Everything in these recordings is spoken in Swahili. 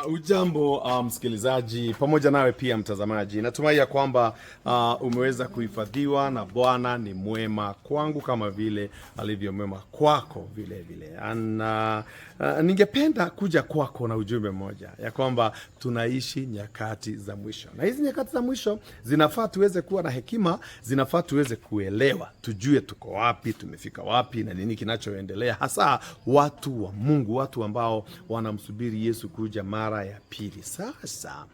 Ujambo msikilizaji, pamoja nawe pia mtazamaji. Natumai ya kwamba umeweza kuhifadhiwa na Bwana ni mwema kwangu kama vile alivyo mwema kwako vile vile. Ningependa kuja kwako na ujumbe mmoja ya kwamba tunaishi nyakati za mwisho. Na hizi nyakati za mwisho zinafaa tuweze kuwa na hekima, zinafaa tuweze kuelewa, tujue tuko wapi, tumefika wapi na nini kinachoendelea. Hasa watu wa Mungu, watu ambao wanamsubiri Yesu kuja mara ya pili. Sasa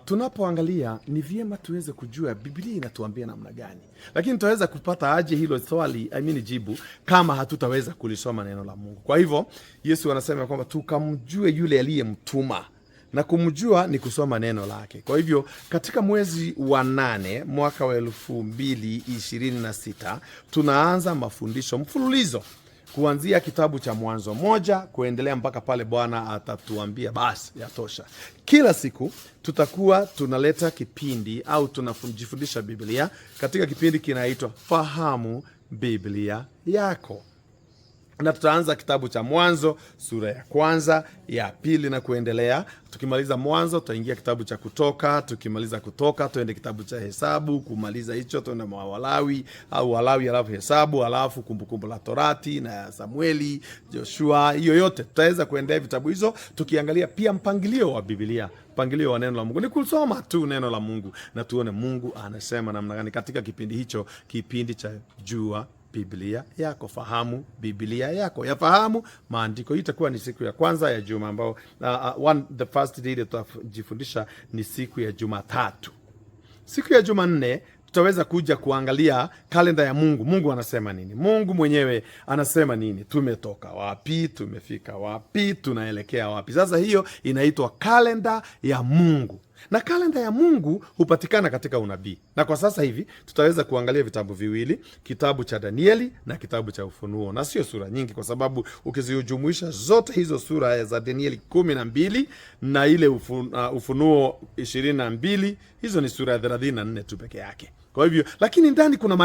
tunapoangalia ni vyema tuweze kujua Biblia inatuambia namna gani. Lakini tutaweza kupata aje hilo swali, jibu, kama hatutaweza kulisoma neno la Mungu. Kwa hivyo Yesu anasema kwamba tukamjue yule aliyemtuma, na kumjua ni kusoma neno lake. Kwa hivyo katika mwezi wa 8 mwaka wa 2026 tunaanza mafundisho mfululizo kuanzia kitabu cha Mwanzo 1 kuendelea mpaka pale Bwana atatuambia basi yatosha. Kila siku tutakuwa tunaleta kipindi au tunajifundisha Biblia katika kipindi kinaitwa Fahamu Biblia Yako. Na tutaanza kitabu cha Mwanzo sura ya 1, ya 2 na kuendelea. Tukimaliza Mwanzo tutaingia kitabu cha Kutoka, tukimaliza Kutoka tuende kitabu cha Hesabu, kumaliza hicho tuende Walawi au Walawi alafu Hesabu, alafu Kumbukumbu la Torati na Samueli, Joshua. Hiyo yote tutaweza kuendea vitabu hizo tukiangalia pia mpangilio wa Biblia, mpangilio wa neno la Mungu. Ni kusoma tu neno la Mungu na tuone Mungu anasema namna gani katika kipindi hicho, kipindi cha Jua Biblia Yako, Fahamu Biblia Yako. Yafahamu maandiko. Hii itakuwa ni siku ya kwanza ya juma ambao the first day tutajifundisha ni siku ya Jumatatu. Siku ya Jumanne tutaweza kuja kuangalia kalenda ya Mungu. Mungu anasema nini? Mungu mwenyewe anasema nini? Tumetoka wapi? Tumefika wapi? Tunaelekea wapi? Sasa hiyo inaitwa kalenda ya Mungu. Na kalenda ya Mungu hupatikana katika unabii. Na kwa sasa hivi tutaweza kuangalia vitabu viwili, kitabu cha Danieli na kitabu cha Ufunuo. Na sio sura nyingi, kwa sababu ukizijumuisha zote hizo sura za Danieli 12 na ile Ufunuo 22, hizo ni sura 34 tu peke yake. Kwa hivyo, lakini ndani kuna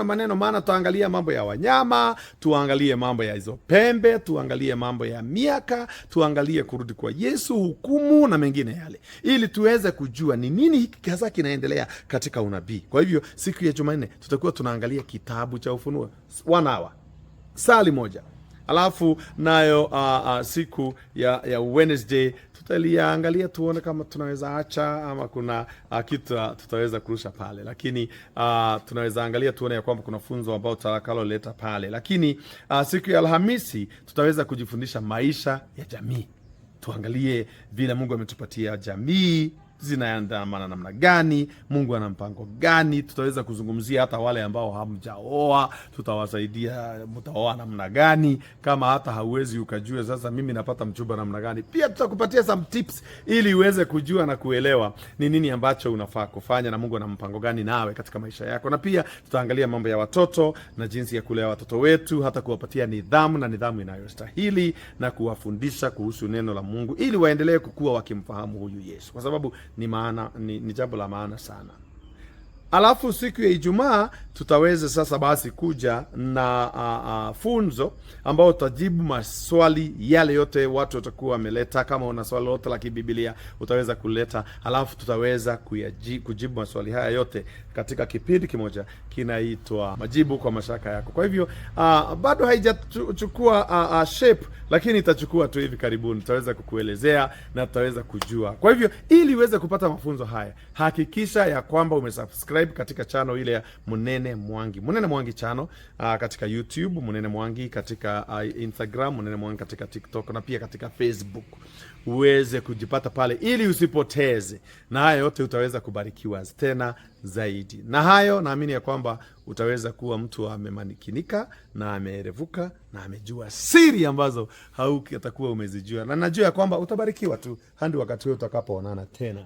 maneno, maana tuangalia mambo ya wanyama, tuangalie mambo ya hizo pembe, tuangalie mambo ya miaka, tuangalie kurudi kwa Yesu, hukumu na mengine yale, ili tuweze kujua ni nini hiki hasa kinaendelea katika unabii. Kwa hivyo siku ya Jumanne tutakuwa tunaangalia kitabu cha Ufunuo 1 hour, sali moja. Alafu nayo siku ya Wednesday tutaliangalia tuone kama tunaweza acha ama kuna kitu tutaweza kurusha pale. Lakini tunaweza angalia tuone ya kwamba kuna funzo ambao tutakalo leta pale. Lakini siku ya Alhamisi tutaweza kujifundisha maisha ya jamii. Tuangalie vile Mungu ametupatia jamii, zinaandamana namna gani, Mungu ana mpango gani. Tutaweza kuzungumzia hata wale ambao hamjaoa, tutawasaidia mtaoa namna gani, kama hata hauwezi ukajua sasa mimi napata mchumba namna gani. Pia tutakupatia some tips ili uweze kujua na kuelewa ni nini ambacho unafaa kufanya na Mungu ana mpango gani nawe katika maisha yako. Na pia tutaangalia mambo ya watoto na jinsi ya kulea watoto wetu, hata kuwapatia nidhamu inayostahili na kuwafundisha kuhusu neno la Mungu ili waendelee kukua wakimfahamu huyu Yesu, kwa sababu ni jambo la maana sana. Alafu siku ya Ijumaa tutaweza sasa basi kuja na funzo ambao tutajibu maswali yale yote watu watakuwa wameleta. Kama una swali lote la kibiblia utaweza kuleta, alafu tutaweza kujibu maswali haya yote katika kipindi kimoja kinaitwa Majibu kwa Mashaka Yako. Kwa hivyo bado haijachukua shape, lakini itachukua tu hivi karibuni. Tutaweza kukuelezea na tutaweza kujua. Kwa hivyo ili uweze kupata mafunzo haya, hakikisha ya kwamba umesubscribe katika channel ile ya Munene Mwangi channel katika YouTube, Munene Mwangi katika Instagram, Munene Mwangi katika TikTok na pia katika Facebook. Uweze kujipata pale ili usipoteze. Na haya yote utaweza kubarikiwa tena zaidi. Na hayo naamini ya kwamba utaweza kuwa mtu amemanikinika na amerevuka na amejua siri ambazo hauki atakuwa umezijua. Na najua ya kwamba utabarikiwa tu hadi wakati wewe utakapoonana tena.